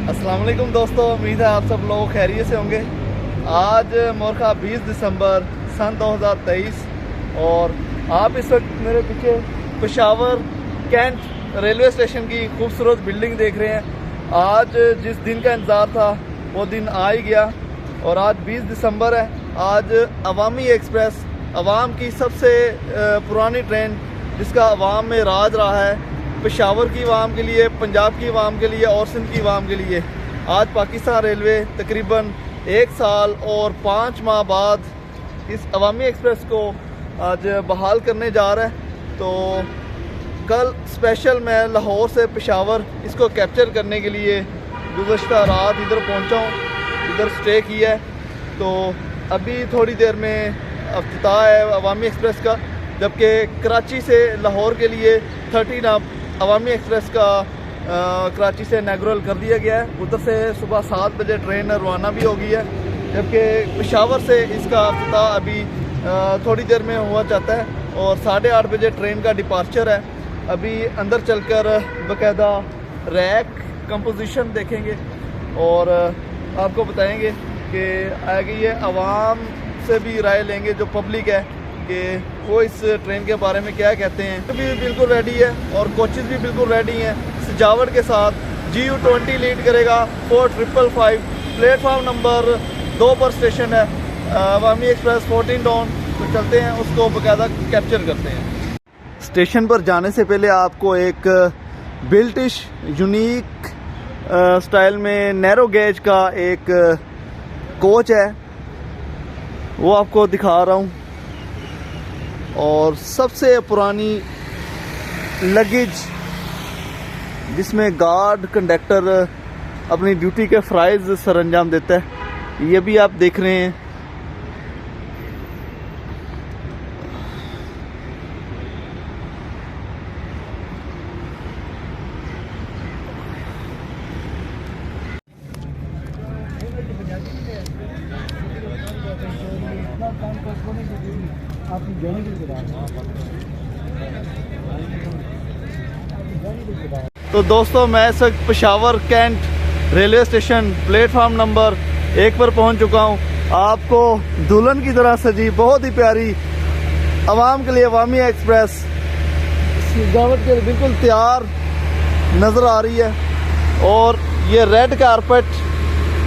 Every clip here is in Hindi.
अस्सलाम वालेकुम दोस्तों, उम्मीद है आप सब लोग खैरियत से होंगे। आज मोरखा 20 दिसंबर सन 2023 और आप इस वक्त मेरे पीछे पेशावर कैंट रेलवे स्टेशन की खूबसूरत बिल्डिंग देख रहे हैं। आज जिस दिन का इंतज़ार था वो दिन आ ही गया और आज 20 दिसंबर है। आज अवामी एक्सप्रेस अवाम की सबसे पुरानी ट्रेन जिसका अवाम में राज रहा है, पेशावर की अवाम के लिए, पंजाब की अवाम के लिए और सिंध की अवाम के लिए, आज पाकिस्तान रेलवे तकरीबन 1 साल और 5 माह बाद इस अवामी एक्सप्रेस को आज बहाल करने जा रहा है। तो कल स्पेशल मैं लाहौर से पेशावर इसको कैप्चर करने के लिए गुज़श्ता रात इधर पहुंचा हूँ, इधर स्टे किया है। तो अभी थोड़ी देर में अफ्ताह है अवामी एक्सप्रेस का, जबकि कराची से लाहौर के लिए 13 अवामी एक्सप्रेस का कराची से इनॉग्रेट कर दिया गया है। उधर से सुबह 7 बजे ट्रेन रवाना भी हो गई है, जबकि पेशावर से इसका अफ्ताह अभी थोड़ी देर में हुआ चाहता है और 8:30 बजे ट्रेन का डिपार्चर है। अभी अंदर चलकर बाकायदा रैक कंपोजिशन देखेंगे और आपको बताएंगे कि आगे ये आवाम से भी राय लेंगे, जो पब्लिक है, कि वो इस ट्रेन के बारे में क्या कहते हैं। तो भी बिल्कुल रेडी है और कोचेज़ भी बिल्कुल रेडी हैं सजावट के साथ। GU20 लीड करेगा 4555, प्लेटफार्म नंबर 2 पर स्टेशन है अवामी एक्सप्रेस 14 डाउन। तो चलते हैं, उसको बाकायदा कैप्चर करते हैं। स्टेशन पर जाने से पहले आपको एक ब्रिटिश यूनिक स्टाइल में नैरो गेज का एक कोच है, वो आपको दिखा रहा हूँ। और सबसे पुरानी लगेज जिसमें गार्ड कंडक्टर अपनी ड्यूटी के फ़राइज़ सरअंजाम देता है, ये भी आप देख रहे हैं। तो दोस्तों, मैं इस वक्त Peshawar cantt railway station platform number 1 पर पहुंच चुका हूं। आपको दुल्हन की तरह सजी बहुत ही प्यारी आवाम के लिए अवामी एक्सप्रेस सजावट के बिल्कुल तैयार नज़र आ रही है। और ये रेड कारपेट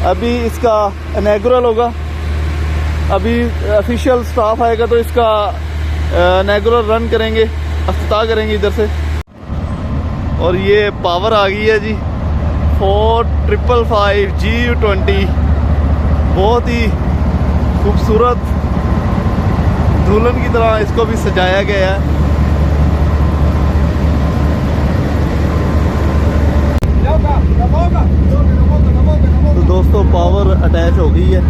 अभी इसका इनॉग्रेट होगा, अभी ऑफिशियल स्टाफ आएगा तो इसका इनॉग्रेट रन करेंगे, अफ्ताह करेंगे इधर से। और ये पावर आ गई है जी 4555 GU20, बहुत ही खूबसूरत दुल्हन की तरह इसको भी सजाया गया है। तो दोस्तों, पावर अटैच हो गई है।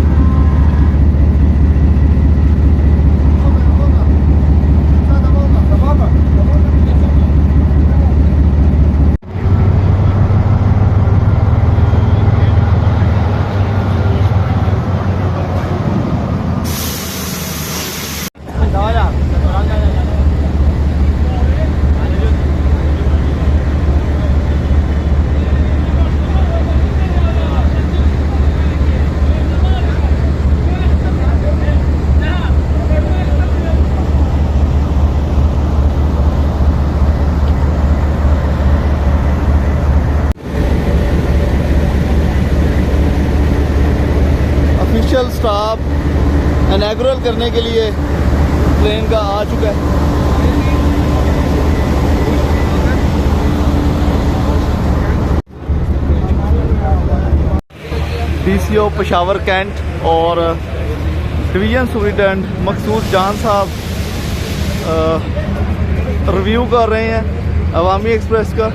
स्टाफ इनॉग्रेट करने के लिए ट्रेन का आ चुका है। DCO पेशावर कैंट और डिवीज़न सुपरिटेंडेंट मकसूद जान साहब रिव्यू कर रहे हैं अवामी एक्सप्रेस का।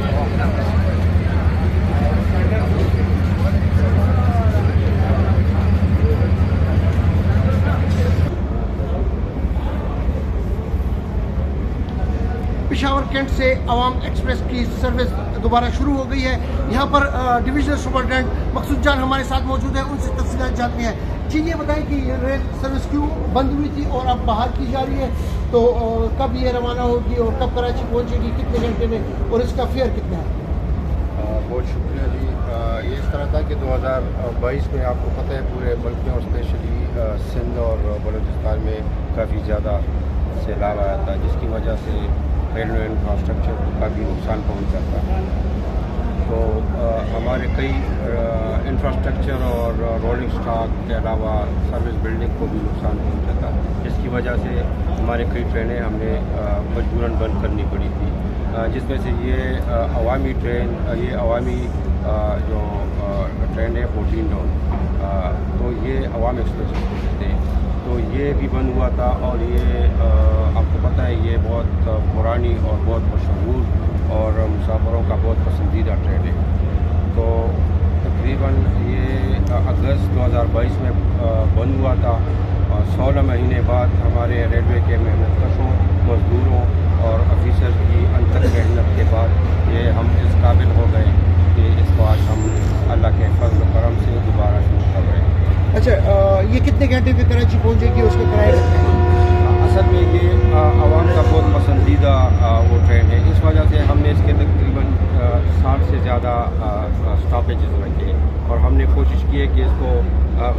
पेशावर कैंट से अवाम एक्सप्रेस की सर्विस दोबारा शुरू हो गई है। यहाँ पर डिवीजनल सुपरिटेंडेंट मकसूद जान हमारे साथ मौजूद है, उनसे तफसीलात जानते हैं। जी, ये बताएं कि ये रेल सर्विस क्यों बंद हुई थी और अब बहाल की जा रही है, तो कब ये रवाना होगी और कब कराची पहुँचेगी, कितने घंटे में, और इसका फेयर कितना है? बहुत शुक्रिया जी। ये रहा था कि 2022 में आपको पता है पूरे मुल्क में और स्पेशली सिंध और बलूचिस्तान में काफ़ी ज़्यादा सैलाब आया था, जिसकी वजह से रेलवे इंफ्रास्ट्रक्चर को काफ़ी नुकसान पहुंचा था। तो हमारे कई इंफ्रास्ट्रक्चर और रोलिंग स्टॉक के अलावा सर्विस बिल्डिंग को भी नुकसान पहुंचा था, जिसकी वजह से हमारे कई ट्रेनें हमने मजबूरन बंद करनी पड़ी थी, जिसमें से ये अवामी ट्रेन, ये अवामी जो ट्रेन है 14 डाउन, तो ये अवाम एक्सप्रेस को कहते हैं, तो ये भी बंद हुआ था। और ये आपको पता है ये बहुत पुरानी और बहुत मशहूर और मुसाफिरों का बहुत पसंदीदा ट्रेन है। तो तकरीबन ये अगस्त 2022 में बंद हुआ था और 16 महीने बाद हमारे रेलवे के मेहनतकशों, मजदूरों और ऑफिसर की अंतर मेहनत के बाद ये हम इस काबिल हो गए कि इसको आज हम अल्लाह के फजल करम से दोबारा शुरू कर रहे हैं। अच्छा, ये कितने घंटे में कराची पहुंचेगी, उसका किराया लगता है? असल में ये आवाम का बहुत पसंदीदा वो ट्रेन है, इस वजह से हमने इसके तकरीबन 60 से ज़्यादा स्टॉपेजेस रखे और हमने कोशिश की है कि इसको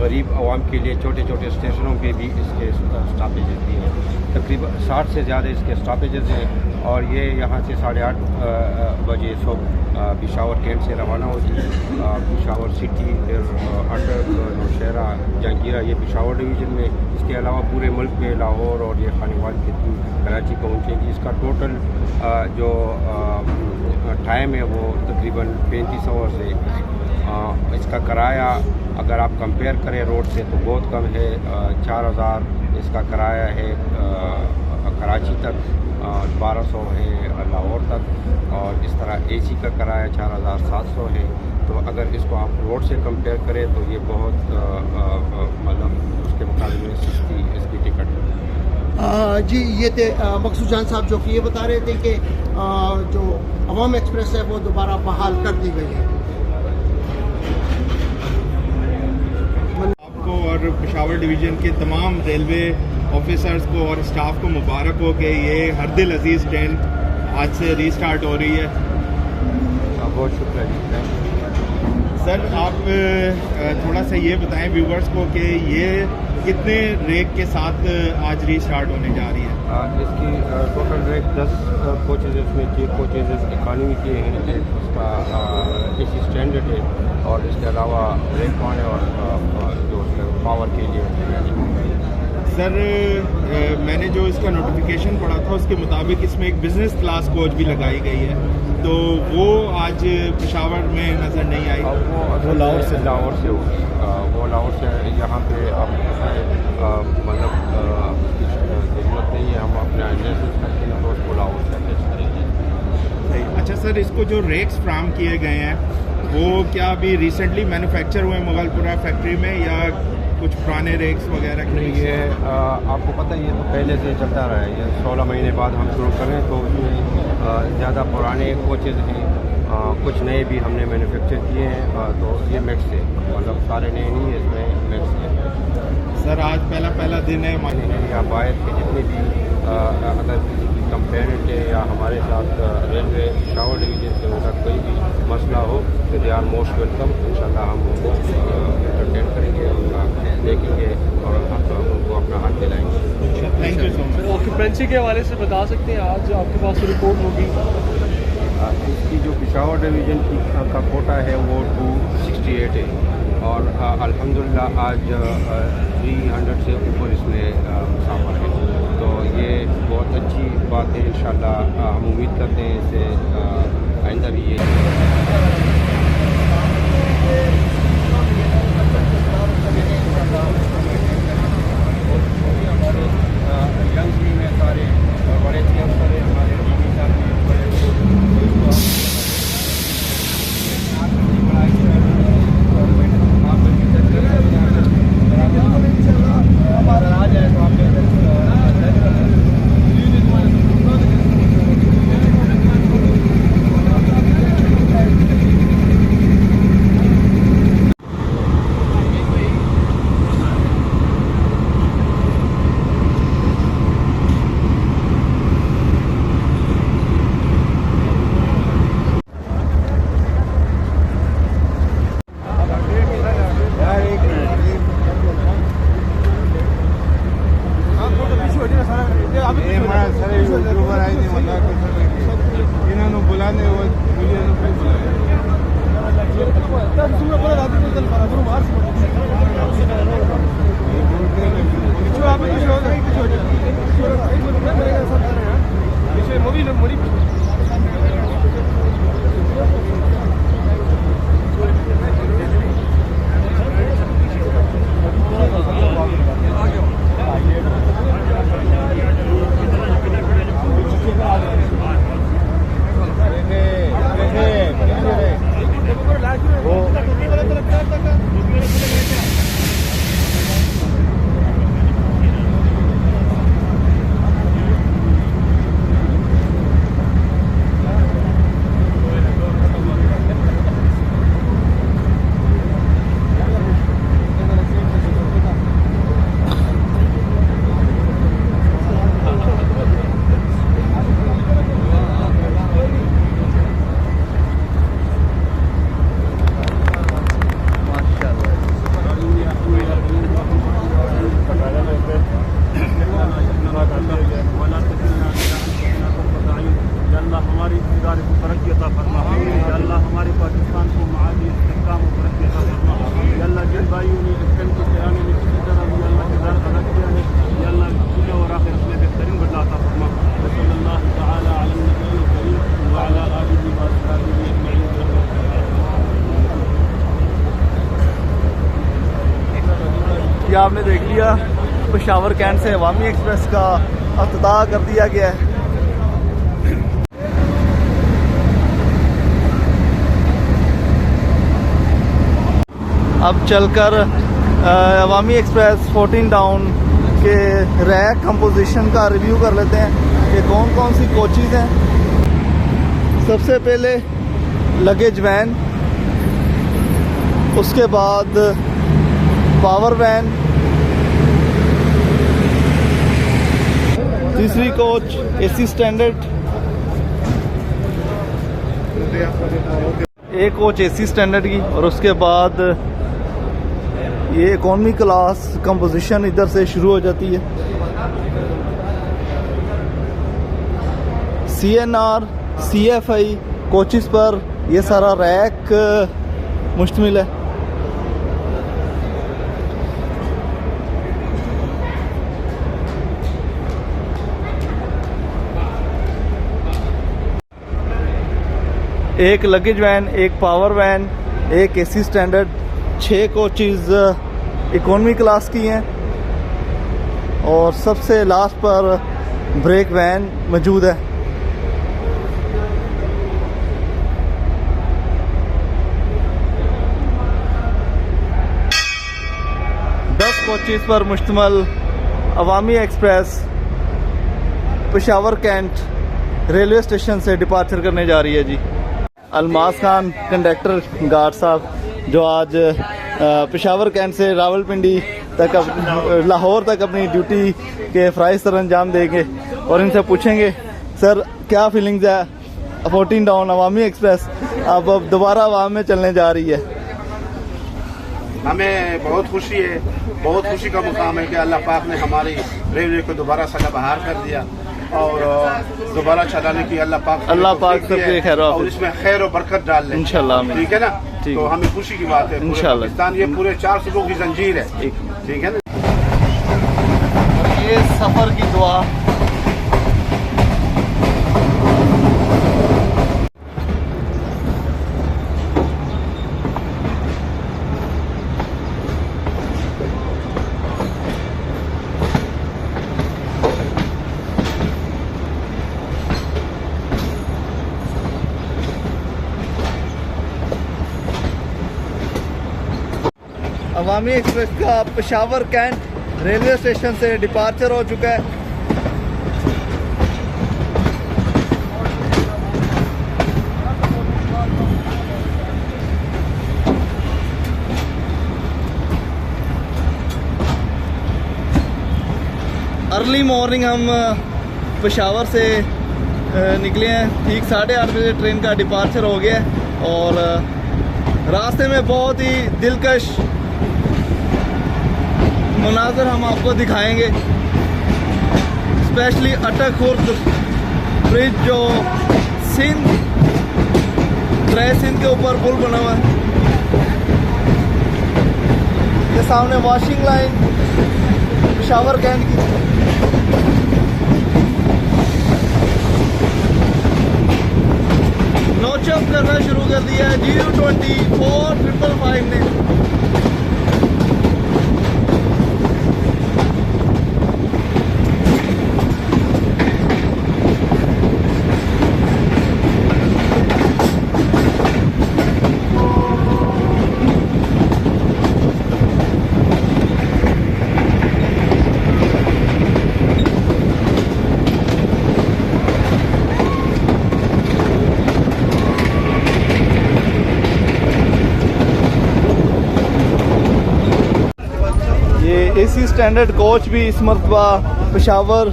गरीब आवाम के लिए छोटे छोटे स्टेशनों पे भी इसके स्टॉपेजेस दिए हैं। तकरीबन 60 से ज़्यादा इसके स्टॉपेजेस हैं और ये यहाँ से 8:30 बजे सुबह पिशावर कैंट से रवाना होती है। पिशावर सिटी, फिर अटक, नौशहरा, जहांगीरा, ये पिशावर डिवीज़न में, इसके अलावा पूरे मुल्क में लाहौर और ये खानीवाल के थ्रू कराची पहुँचेगी। इसका टोटल जो टाइम है वो तकरीबन 35 आवर्स है। इसका किराया अगर आप कंपेयर करें रोड से तो बहुत कम है, 4000 इसका किराया है कराची तक, 1200 है लाहौर तक और इस तरह AC का किराया 4700 है। तो अगर इसको आप रोड से कंपेयर करें तो ये बहुत मतलब उसके मुकाबले में सस्ती इसकी टिकट है। जी, ये थे मकसूद जान साहब जो कि ये बता रहे थे कि जो अवाम एक्सप्रेस है वो दोबारा बहाल कर दी गई है। आपको और पिशावर डिवीज़न के तमाम रेलवे ऑफिसर्स को और स्टाफ को मुबारक हो कि ये हर दिल अजीज़ ट्रेन आज से रीस्टार्ट हो रही है। बहुत शुक्रिया जी। सर, आप थोड़ा सा ये बताएं व्यूवर्स को कि ये कितने रेक के साथ आज रीस्टार्ट होने जा रही है? इसकी टोटल रेक 10 कोचेज़, इसमें 6 कोचेज़ इकानमी के हैं, एक उसका AC स्टैंडर्ड है और इसके अलावा रेक 1 है और जो पावर के लिए। सर, मैंने जो इसका नोटिफिकेशन पढ़ा था उसके मुताबिक इसमें एक बिज़नेस क्लास कोच भी लगाई गई है, तो वो आज पेशावर में नज़र नहीं आई। वो लाहौर से होगी, वो लाहौर से यहाँ पे आप मतलब ज़रूरत नहीं है, हम अपना एनालिसिस करके तो उसको लाहौर से अटैच करेंगे। अच्छा सर, इसको जो रेक्स फ्राहम किए गए हैं वो क्या अभी रिसेंटली मैन्युफैक्चर हुए मुगलपुरा फैक्ट्री में या कुछ पुराने रेक्स वगैरह? नहीं, ये आपको पता है ये तो पहले से चलता रहा है, ये 16 महीने बाद हम शुरू करें तो उसमें ज़्यादा पुराने कोचेज़ हैं, कुछ नए भी हमने मैन्युफैक्चर किए हैं, तो ये मिक्स है, मतलब सारे नए नहीं है, इसमें मिक्स है। सर, आज पहला दिन है या बाहर के जितने भी अगर किसी की कंप्लेंट है या हमारे साथ रेलवे पिशावर डिवीज़न से उनका कोई भी मसला हो तो दे आर मोस्ट वेलकम। इंशाल्लाह हम उनको एंटरटेन करेंगे, उनका देखेंगे और उनको अपना हाथ दिलाएंगे। Thank you so much. Occupancy के हवाले से बता सकते हैं आज आपके पास रिपोर्ट होगी? इसकी जो पिशावर डिवीज़न की का कोटा है वो 268 है और अल्हम्दुलिल्लाह आज 300 से ऊपर इसमें मुसाफिर है, तो ये बहुत अच्छी बात है। इंशाल्लाह हम उम्मीद करते हैं इससे आइंदा भी ये यंग टीम है, सारे बड़े यंगस्टर हैं हमारे टीवी साथ हमारा राज है तो आप आपने देख लिया पेशावर कैंट से अवामी एक्सप्रेस का अफ्ताह कर दिया गया है। अब चलकर अवामी एक्सप्रेस 14 डाउन के रैक कंपोजिशन का रिव्यू कर लेते हैं कि कौन कौन सी कोचेज़ हैं। सबसे पहले लगेज वैन, उसके बाद पावर वैन, तीसरी कोच एसी स्टैंडर्ड, एक कोच एसी स्टैंडर्ड की, और उसके बाद ये इकोनॉमी क्लास कंपोजिशन इधर से शुरू हो जाती है। CNR CFI कोचेस पर ये सारा रैक मुश्तमिल है। एक लगेज वैन, एक पावर वैन, एक AC standard, 6 coaches economy class की हैं, और सबसे लास्ट पर ब्रेक वैन मौजूद है। कोचेस पर मुश्तमल Awami express Peshawar cantt railway station से डिपार्चर करने जा रही है जी। अलमास खान कंडक्टर गार्ड साहब जो आज पेशावर कैंट से रावलपिंडी तक लाहौर तक अपनी ड्यूटी के फ़राइज़ सर अंजाम देंगे, और इनसे पूछेंगे सर क्या फीलिंग्स है 14 डाउन अवामी एक्सप्रेस अब दोबारा अवाम में चलने जा रही है। हमें बहुत खुशी है, बहुत खुशी का मुकाम है कि अल्लाह पाक ने हमारी रेलवे को दोबारा सदा बहाल कर दिया और दोबारा चलाने की अल्लाह पाक सबके खैर और इसमें खैर और बरकत डाल लें इंशाल्लाह। ठीक है ना, तो हमें खुशी की बात है इंशाल्लाह। पाकिस्तान ये पूरे 4 सूबों की जंजीर है, ठीक है ना। ये सफ़र की दुआ अवामी एक्सप्रेस का पेशावर कैंट रेलवे स्टेशन से डिपार्चर हो चुका है। अर्ली मॉर्निंग हम पेशावर से निकले हैं, ठीक 8:30 बजे ट्रेन का डिपार्चर हो गया है, और रास्ते में बहुत ही दिलकश मनाज़र हम आपको दिखाएंगे, स्पेशली अटक खुर्द ब्रिज जो सिंध सिंध के ऊपर पुल बना हुआ है। ये सामने वॉशिंग लाइन पेशावर कैंट की, नोचअप करना शुरू कर दिया है GU2455 ने। एसी स्टैंडर्ड कोच भी इस मरतबा पेशावर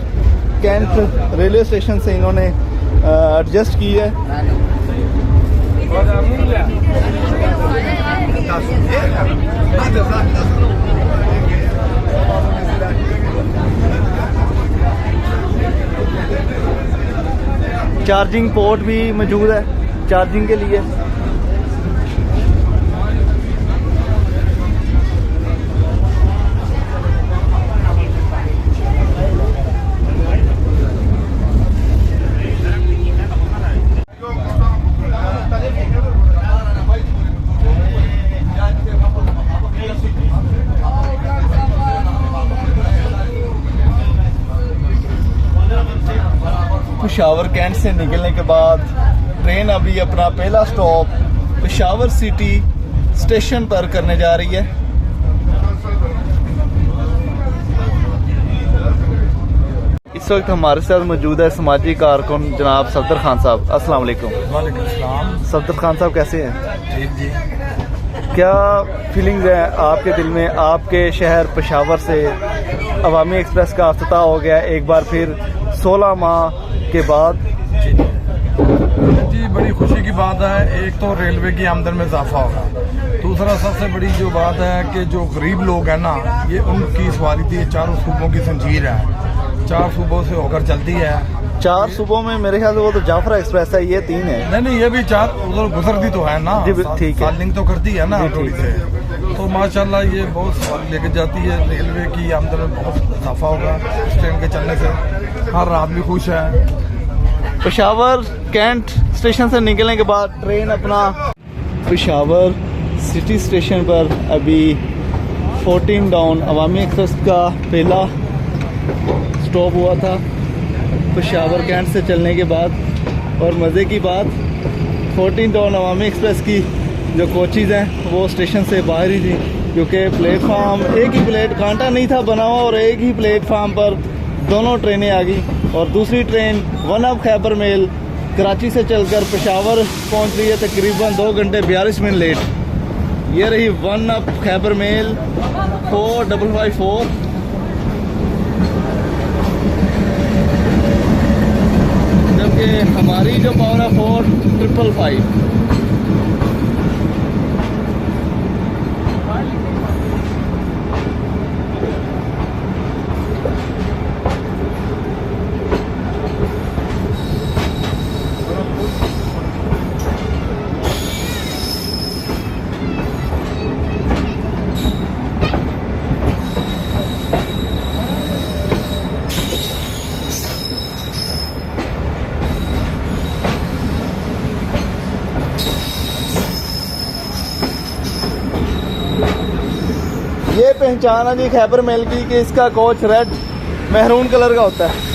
कैंट रेलवे स्टेशन से इन्होंने एडजस्ट की है। चार्जिंग पोर्ट भी मौजूद है चार्जिंग के लिए। पेशावर कैंट से निकलने के बाद ट्रेन अभी अपना पहला स्टॉप पेशावर सिटी स्टेशन पर करने जा रही है। इस वक्त हमारे साथ मौजूद है समाजी कारकुन जनाब सफदर खान साहब। अस्सलाम वालेकुम। वालेकुम सलाम। सफदर खान साहब कैसे हैं? ठीक जी। क्या फीलिंग्स है आपके दिल में? आपके शहर पेशावर से अवामी एक्सप्रेस का अफ्ताह हो गया एक बार फिर 16 माह के बाद। जी बड़ी खुशी की बात है। एक तो रेलवे की आमदन में इजाफा होगा, दूसरा सबसे बड़ी जो बात है कि जो गरीब लोग हैं ना, ये उनकी सवारी थी। चारों सूबों की जंजीर है, 4 सूबों से होकर चलती है। 4 सूबों में मेरे ख्याल से वो तो जाफरा एक्सप्रेस है, ये 3 है। नहीं ये भी 4 उधर गुजरती तो है ना। जी ठीक है, सालिंग तो करती है ना जी, रोड ठीक से। तो माशाल्लाह ये बहुत सवारी लेके जाती है। रेलवे की आमदन में बहुत इजाफा होगा इस ट्रेन के चलने से। हर आदमी खुश है। पेशावर कैंट स्टेशन से निकलने के बाद ट्रेन अपना पेशावर सिटी स्टेशन पर अभी 14 डाउन अवामी एक्सप्रेस का पहला स्टॉप हुआ था पेशावर कैंट से चलने के बाद। और मज़े की बात 14 डाउन अवामी एक्सप्रेस की जो कोचेज़ हैं वो स्टेशन से बाहर ही थी, क्योंकि प्लेटफार्म एक ही कांटा नहीं था बना हुआ और एक ही प्लेटफार्म पर दोनों ट्रेनें आ गई। और दूसरी train one up Khyber mail Karachi से चलकर पेशावर पहुंच रही है तकरीबन 2 घंटे 42 मिनट लेट। ये रही वन अप खैबर मेल 4554। जबकि हमारी जो पावर है 4555। ये पहचान है जी खैबर मेल की कि इसका कोच रेड महरून कलर का होता है।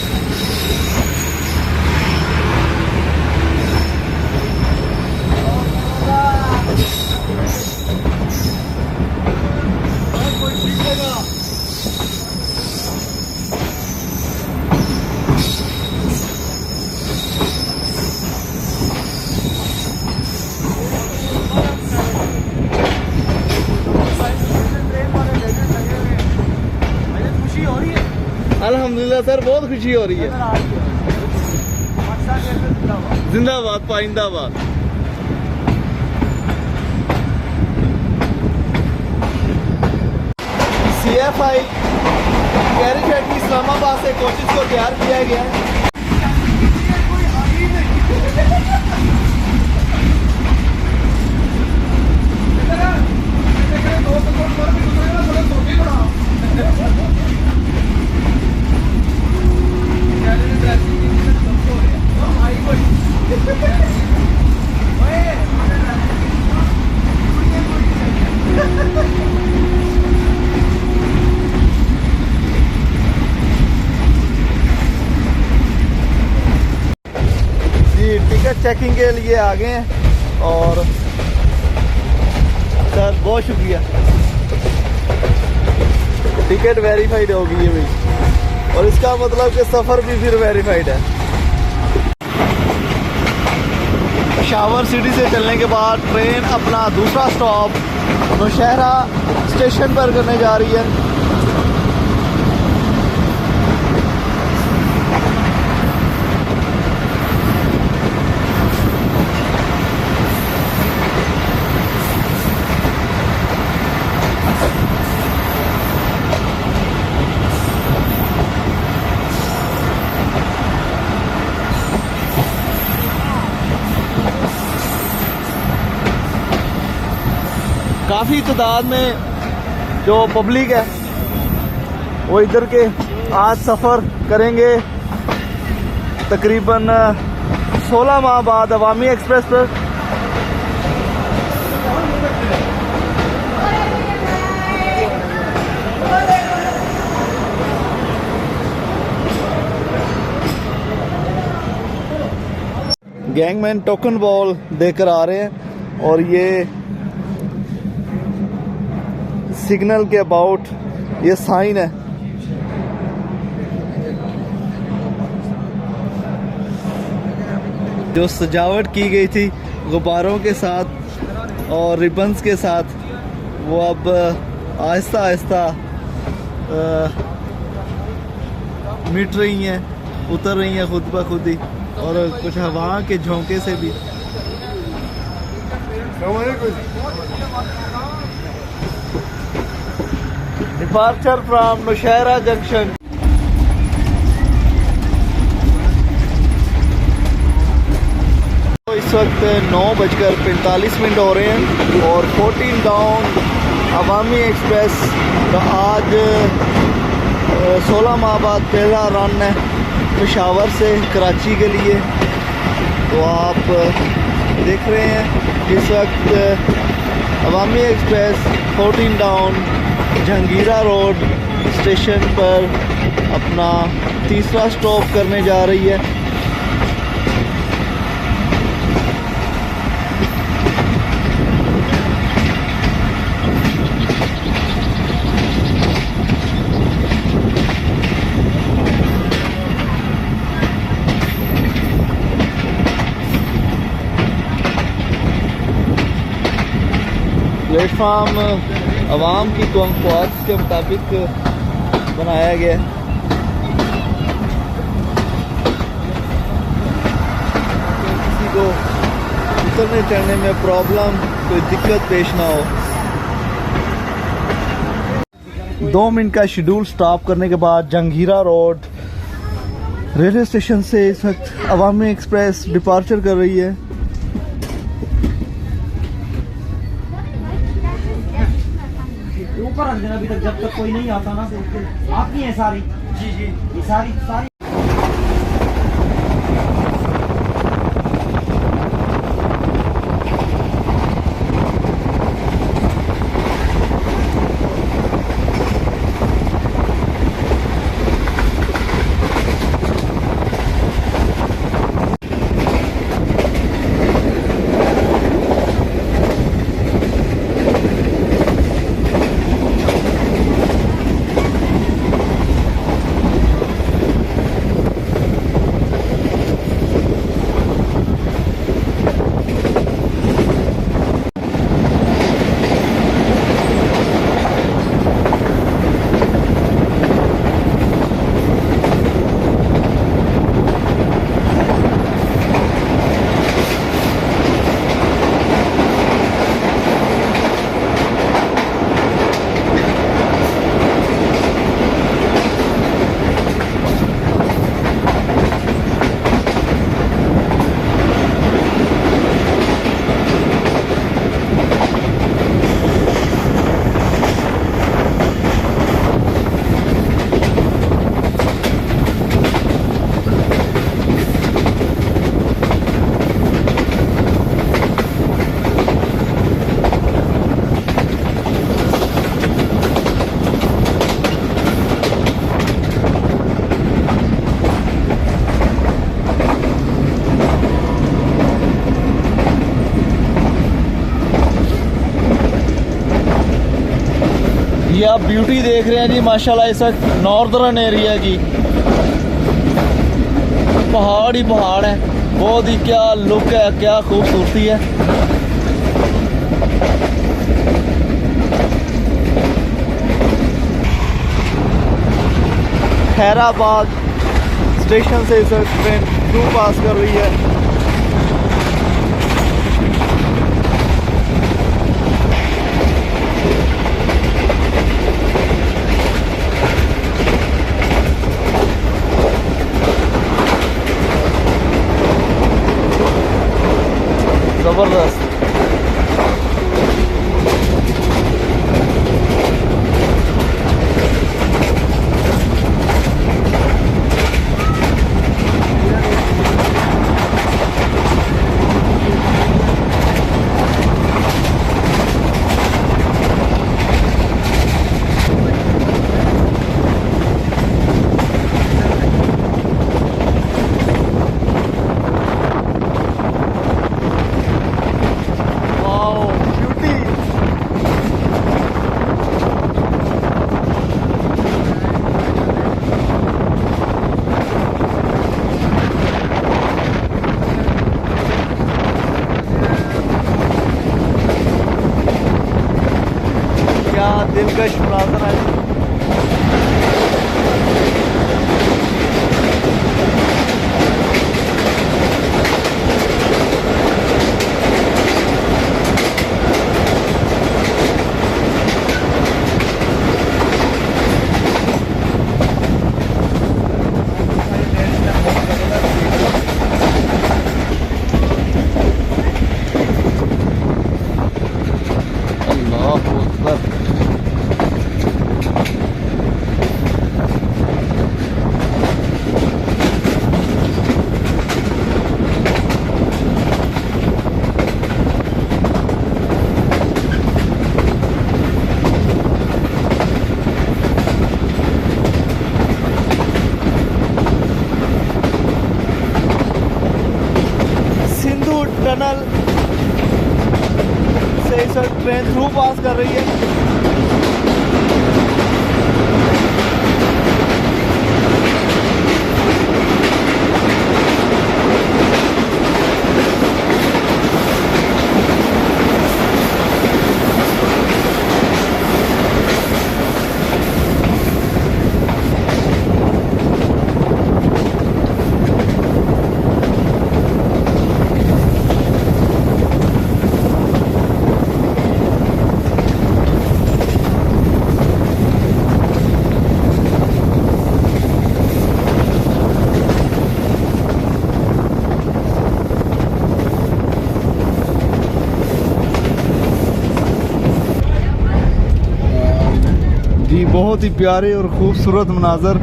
अल्हम्दुलिल्लाह सर, बहुत खुशी हो रही है। जिंदाबाद पाइंदाबाद। CFI कैरीफेट इस्लामाबाद से कोचेस को तैयार किया गया है। टिकट चेकिंग के लिए आ गए हैं और सर बहुत शुक्रिया। टिकट वेरीफाइड हो गई है भाई, और इसका मतलब कि सफ़र भी फिर वेरीफाइड है। पेशावर सिटी से चलने के बाद ट्रेन अपना दूसरा स्टॉप नौशहरा स्टेशन पर करने जा रही है। काफ़ी तादाद में जो पब्लिक है वो इधर के आज सफ़र करेंगे तकरीबन 16 माह बाद अवामी एक्सप्रेस पर। गैंगमैन टोकन बॉल देकर आ रहे हैं और ये सिग्नल के अबाउट ये साइन है। जो सजावट की गई थी गुब्बारों के साथ और रिबन्स के साथ, वो अब आहिस्ता आहिस्ता मिट रही हैं, उतर रही हैं खुद ब खुद ही, और कुछ हवा के झोंके से भी। Departure from Nowshera junction. तो इस वक्त 9:45 हो रहे हैं और 14 डाउन अवामी एक्सप्रेस का आज 16 माह बाद पहला रन है पेशावर से कराची के लिए। तो आप देख रहे हैं इस वक्त Awami express 14 down Jahangira road station पर अपना तीसरा स्टॉप करने जा रही है। प्लेटफार्म आवाम की ख्वाहिश के मुताबिक बनाया गया है। किसी को उतरने चढ़ने में प्रॉब्लम, कोई दिक्कत पेश ना हो। 2 मिनट का शेड्यूल स्टॉप करने के बाद जहांगीरा रोड रेलवे स्टेशन से इस वक्त अवामी एक्सप्रेस डिपार्चर कर रही है। ऊपर रख देना अभी तक, जब तक कोई नहीं आता ना। आपकी है सारी? जी जी, ये सारी ये आप ब्यूटी देख रहे हैं जी माशाल्लाह इस वक्त नॉर्दर्न एरिया की। पहाड़ ही पहाड़ है, बहुत ही क्या लुक है, क्या खूबसूरती है। खैराबाद स्टेशन से इस वक्त ट्रेन थ्रू पास कर रही है। जबरदस्त। दिलकश मुनाज़र है। अल्लाहु अकबर। सिंधु टनल से इस वक्त ट्रेन थ्रू पास कर रही है। जी बहुत ही प्यारे और ख़ूबसूरत मनाज़र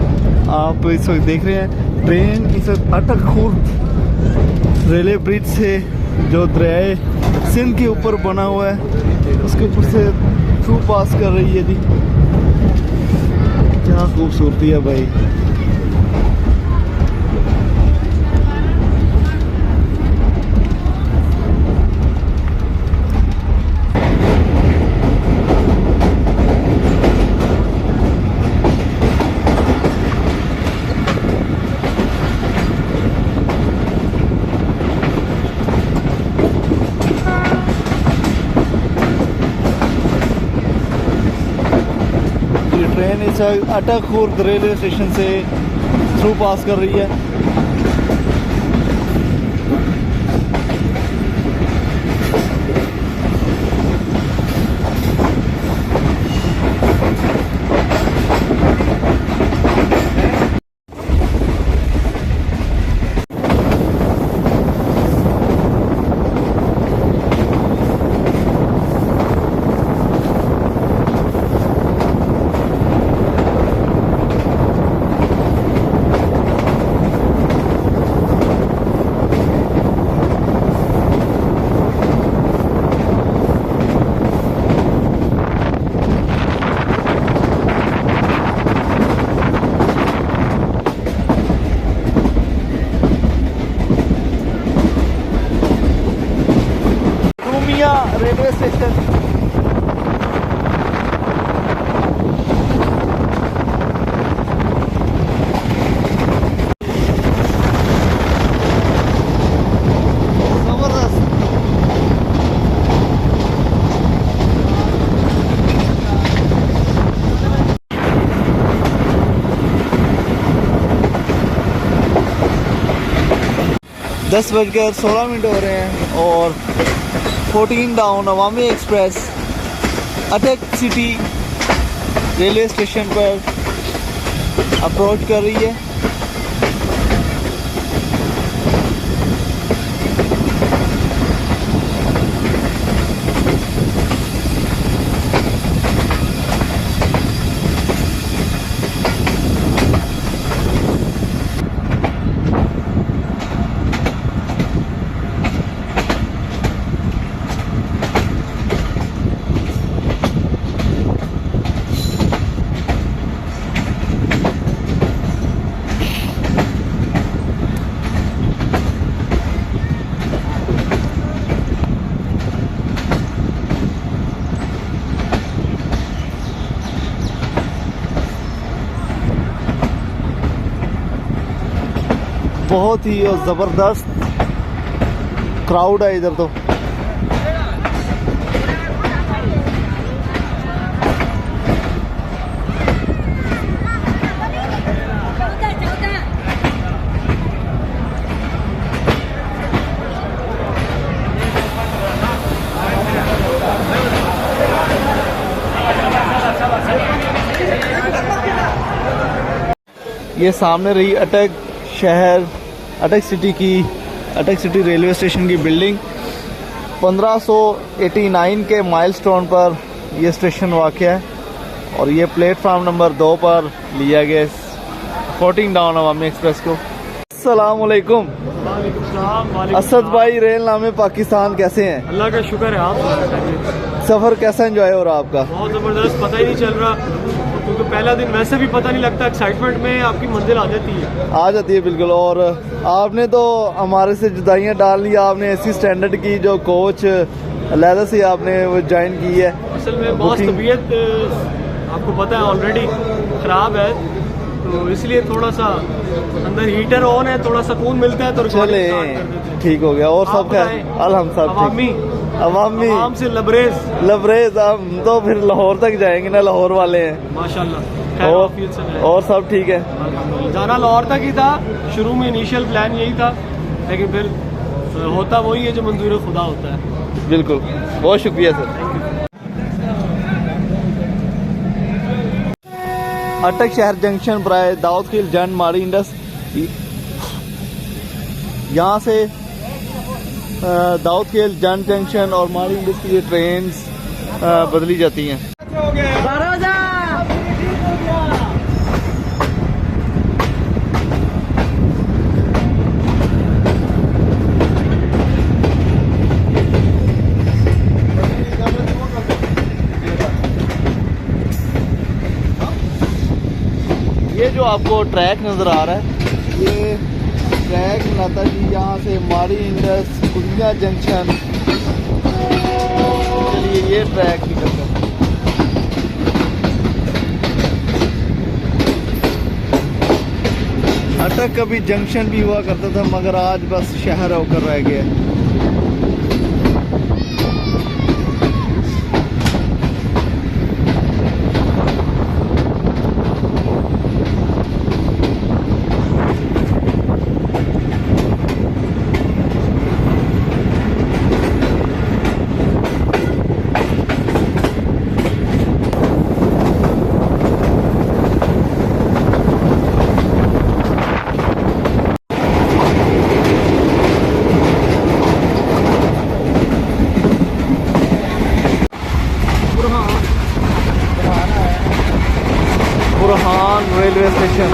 आप इस वक्त देख रहे हैं। ट्रेन इस वक्त अटक खुर्द रेलवे ब्रिज से जो दरियाए सिंध के ऊपर बना हुआ है उसके ऊपर से थ्रू पास कर रही है जी। क्या खूबसूरती है भाई। ट्रेन इस अटक खुर्द रेलवे स्टेशन से थ्रू पास कर रही है। रेलवे स्टेशन जबरदस्त। 10:16 हो रहे हैं और 14 डाउन अवामी एक्सप्रेस अटक सिटी रेलवे स्टेशन पर अप्रोच कर रही है। बहुत ही ज़बरदस्त क्राउड है इधर तो। ये सामने रही अटक शहर, अटक सिटी रेलवे स्टेशन की बिल्डिंग। 1589 के माइलस्टोन पर ये स्टेशन वाक़या है और ये प्लेटफार्म नंबर 2 पर लिया गया 14 डाउन अवामी एक्सप्रेस को। अस्सलाम वालेकुम। असद भाई, रेल नामे पाकिस्तान कैसे हैं? अल्लाह का शुक्र है। आप सफ़र कैसा एंजॉय हो रहा आपका? बहुत ज़बरदस्त, पता ही नहीं चल रहा क्योंकि पहला दिन वैसे भी पता नहीं लगता, एक्साइटमेंट में आपकी मंजिल आ जाती है बिल्कुल। और आपने तो हमारे से जुदाइयाँ डाल ली, आपने ऐसी स्टैंडर्ड की जो कोच अलहदा से आपने वो ज्वाइन की है। असल में बहुत तबीयत आपको पता है ऑलरेडी ख़राब है, तो इसलिए थोड़ा सा अंदर हीटर ऑन है, थोड़ा सुकून मिलता है तो चले ठीक हो गया। और सब खैर अवामी से लबरेज हम तो फिर लाहौर तक जाएंगे ना, लाहौर वाले हैं माशाल्लाह। और सब ठीक है? जाना लाहौर तक ही था, शुरू में इनिशियल प्लान यही था, लेकिन फिर होता वही है जो मंजूर खुदा होता है। बिल्कुल, बहुत शुक्रिया सर। अटक शहर जंक्शन प्राय दाऊद खेल जन माड़ी इंडस, यहाँ से दाऊद खेल जन जंक्शन और माड़ी इंडस की ट्रेन बदली जाती हैं। ये जो आपको ट्रैक नज़र आ रहा है, ये ट्रैक बनाता जी यहाँ से माड़ी इंडस कुलिया जंक्शन। चलिए ये ट्रैक निकलता है। अटक कभी जंक्शन भी हुआ करता था, मगर आज बस शहर होकर रह गया है। Burhan railway station.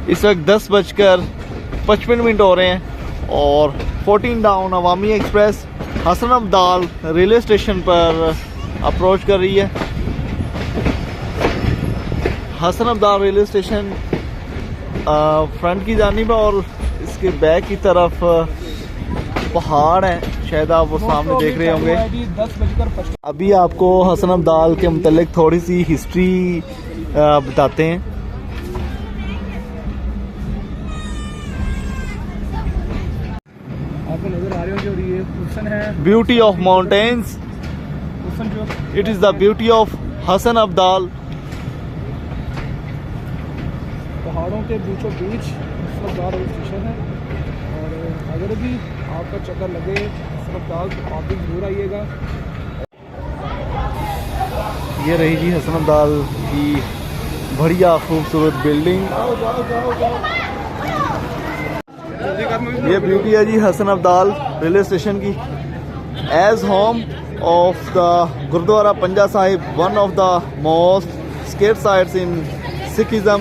इस वक्त 10:55 हो रहे हैं और 14 down Awami express Hasan Abdal railway station पर अप्रोच कर रही है। Hasan Abdal railway station front की जानिब और इसके बैक की तरफ पहाड़ है, शायद आप वो सामने देख रहे होंगे। अभी आपको हसन अब्दाल के मुतालिक थोड़ी सी हिस्ट्री बताते हैं। आपको नजर आ रहे हो जो ये कुशन है, beauty of mountains, it is the beauty of Hasan Abdal. पहाड़ों के बीचों बीच रेलवे स्टेशन है और अगर भी आपका चक्कर लगे हसन अब्दाल तो आप भी जरूर आइएगा। ये रही जी हसन अब्दाल की बढ़िया खूबसूरत बिल्डिंग। ये ब्यूटी है जी हसन अब्दाल रेलवे स्टेशन की। As home of the gurdwara Panja Sahib, one of the most sacred sites in Sikhism,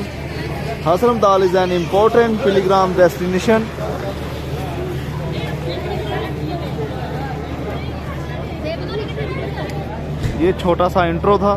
Hasan Abdal is an important pilgrim destination. ये छोटा सा इंट्रो था।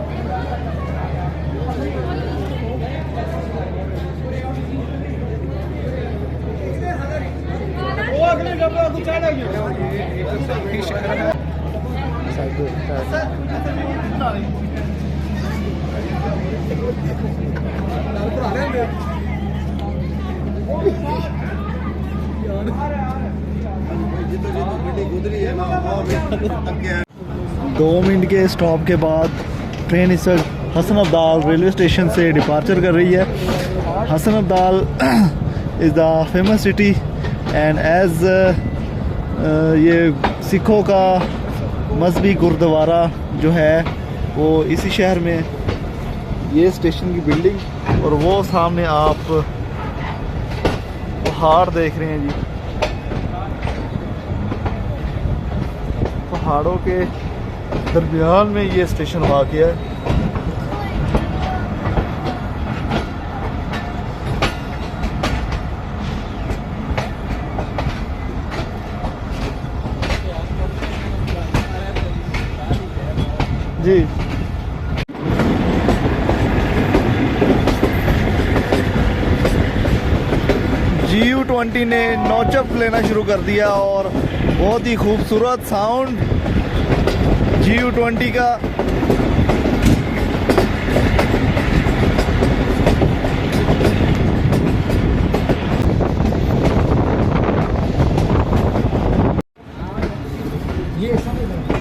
दो मिनट के स्टॉप के बाद ट्रेन इस वक्त हसन अब्दाल रेलवे स्टेशन से डिपार्चर कर रही है। Hasan Abdal is the famous city and as ये सिखों का मजहबी गुरुद्वारा जो है वो इसी शहर में, ये स्टेशन की बिल्डिंग और वो सामने आप पहाड़ देख रहे हैं जी। पहाड़ों के दरमियान में ये स्टेशन वाक़ है। जी GU20 ने नौचप लेना शुरू कर दिया और बहुत ही खूबसूरत साउंड GU20 का।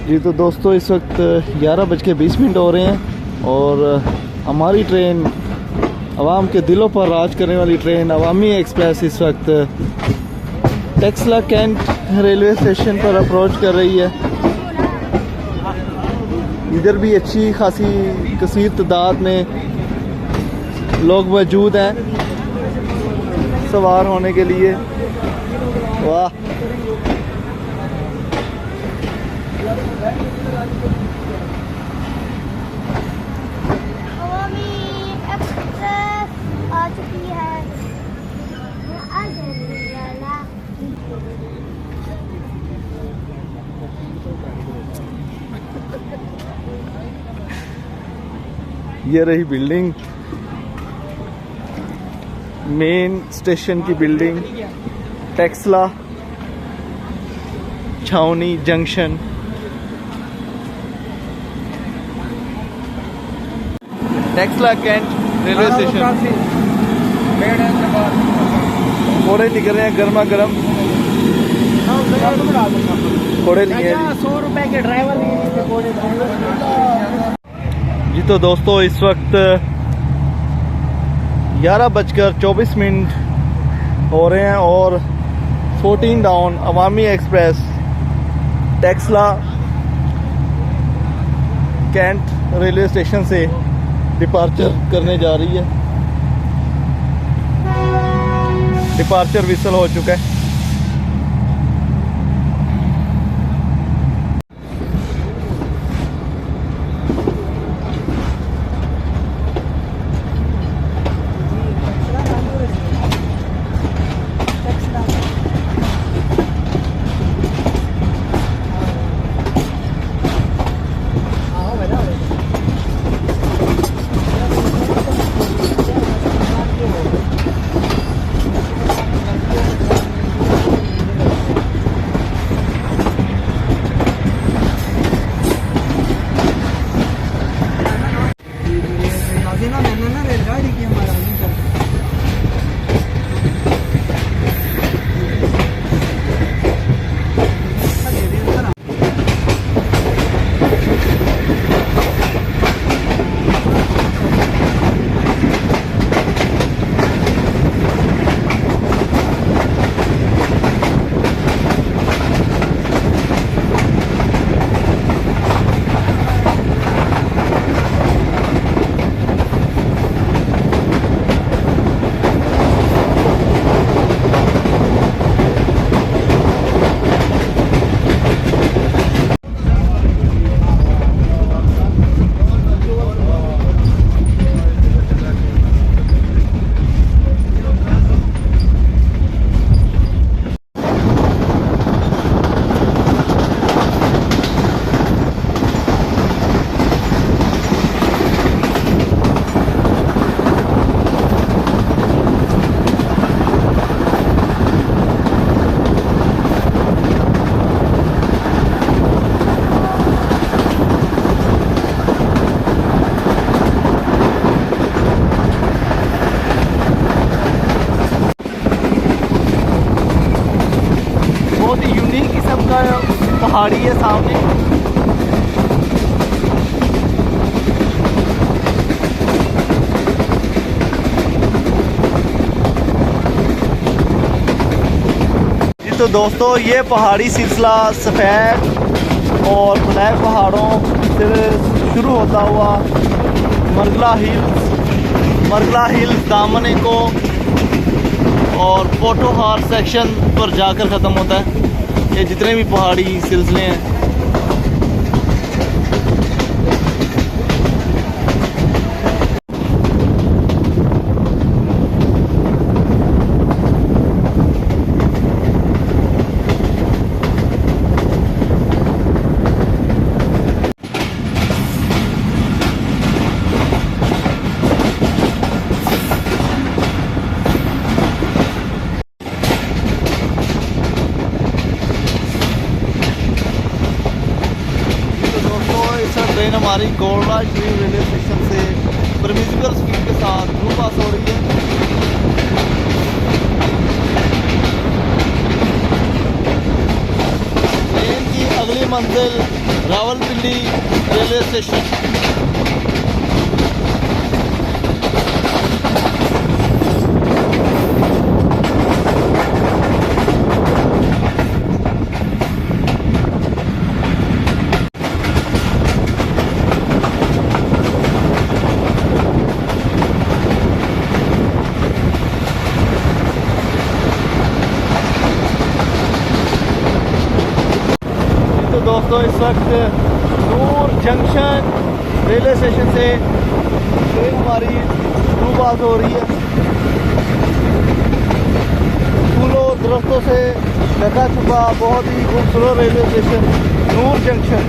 जी तो दोस्तों इस वक्त 11:20 हो रहे हैं और हमारी ट्रेन आवाम के दिलों पर राज करने वाली ट्रेन अवामी एक्सप्रेस इस वक्त टेक्सला कैंट रेलवे स्टेशन पर अप्रोच कर रही है। इधर भी अच्छी खासी कसीर तादाद में लोग मौजूद हैं सवार होने के लिए। वाह, अवामी एक्सप्रेस आ चुकी है। ये रही बिल्डिंग, मेन स्टेशन की building, Taxila Chhawni junction. Taxila cantt railway station. घोड़े निकल रहे हैं गर्मा गर्म, घोड़े लिए 100 रुपए के ड्राइवर जी। तो दोस्तों इस वक्त 11:24 हो रहे हैं और 14 down Awami express Taxila cantt railway station से डिपार्चर करने जा रही है। डिपार्चर विसल हो चुका है। पहाड़ी है सामने। जी तो दोस्तों ये पहाड़ी सिलसिला सफ़ेद और ब्लैक पहाड़ों से शुरू होता हुआ मरगला हिल्स दामने को और पोटोहार सेक्शन पर जाकर ख़त्म होता है। ये जितने भी पहाड़ी सिलसिले हैं। ट्रेन हमारी गोलरा रेलवे स्टेशन से परमिजिबल स्पीड के साथ थ्रू पास हो रही है। ट्रेन की अगली मंजिल रावलपिंडी रेलवे स्टेशन। दोस्तों इस वक्त नूर जंक्शन रेलवे स्टेशन से ट्रेन हमारी थ्रू पास हो रही है। फूलों दरख्तों से ढका चुका बहुत ही खूबसूरत रेलवे स्टेशन नूर जंक्शन।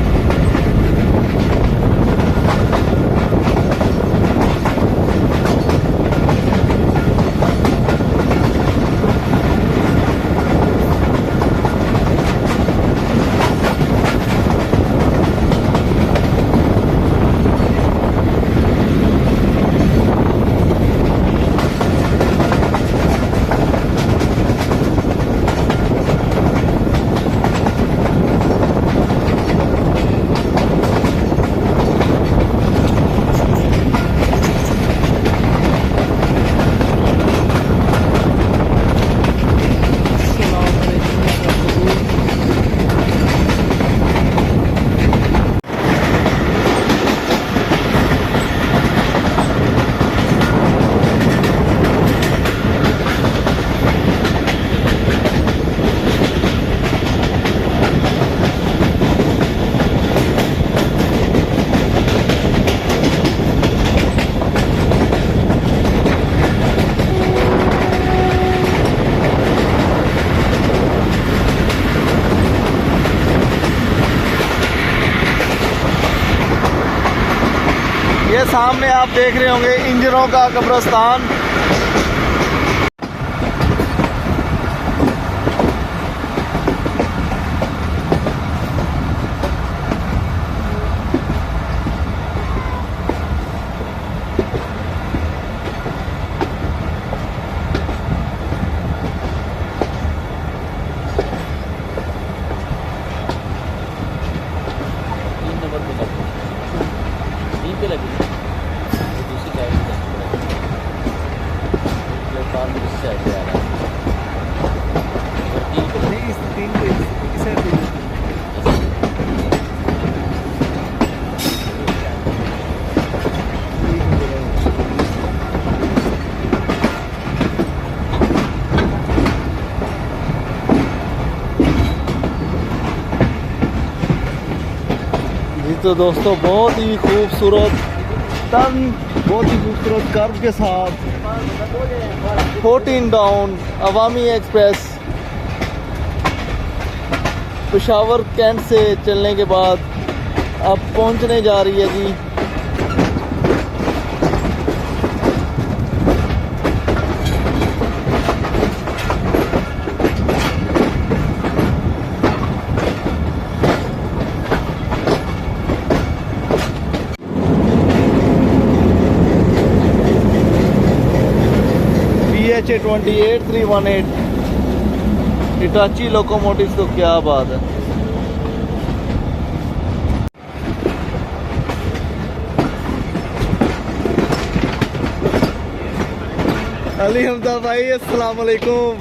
ये सामने आप देख रहे होंगे इंजनों का कब्रिस्तान। तो दोस्तों बहुत ही खूबसूरत टर्न, बहुत ही खूबसूरत कर्व के साथ 14 down Awami express Peshawar cantt से चलने के बाद अब पहुंचने जा रही है जी PHA 28318 हिटाची लोकोमोटिव्स। तो क्या बात है। अली हमजा भाई अस्सलाम वालेकुम।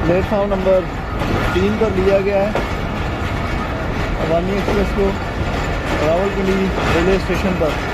प्लेटफॉर्म नंबर 3 पर लिया गया है अवामी एक्सप्रेस को रावलपिंडी रेलवे स्टेशन पर।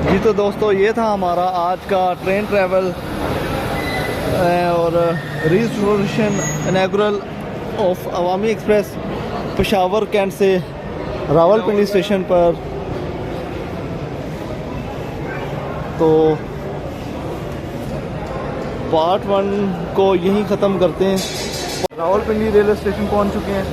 जी तो दोस्तों ये था हमारा आज का ट्रेन ट्रैवल और restoration inaugural of Awami express Peshawar cantt से रावलपिंडी स्टेशन पर। तो पार्ट 1 को यहीं ख़त्म करते हैं। रावलपिंडी रेलवे स्टेशन पहुंच चुके हैं।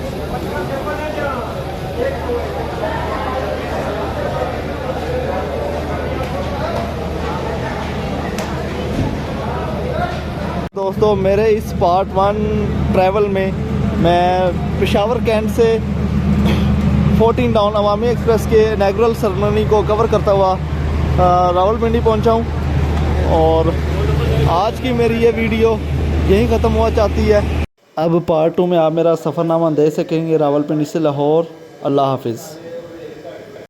दोस्तों मेरे इस पार्ट 1 ट्रैवल में मैं पेशावर कैंट से 14 डाउन अवामी एक्सप्रेस के इनॉग्रल सेरेमनी को कवर करता हुआ रावलपिंडी पहुंचा हूं और आज की मेरी ये वीडियो यहीं ख़त्म हुआ चाहती है। अब पार्ट 2 में आप मेरा सफ़रनामा दे सकेंगे रावलपिंडी से लाहौर। अल्लाह हाफिज़।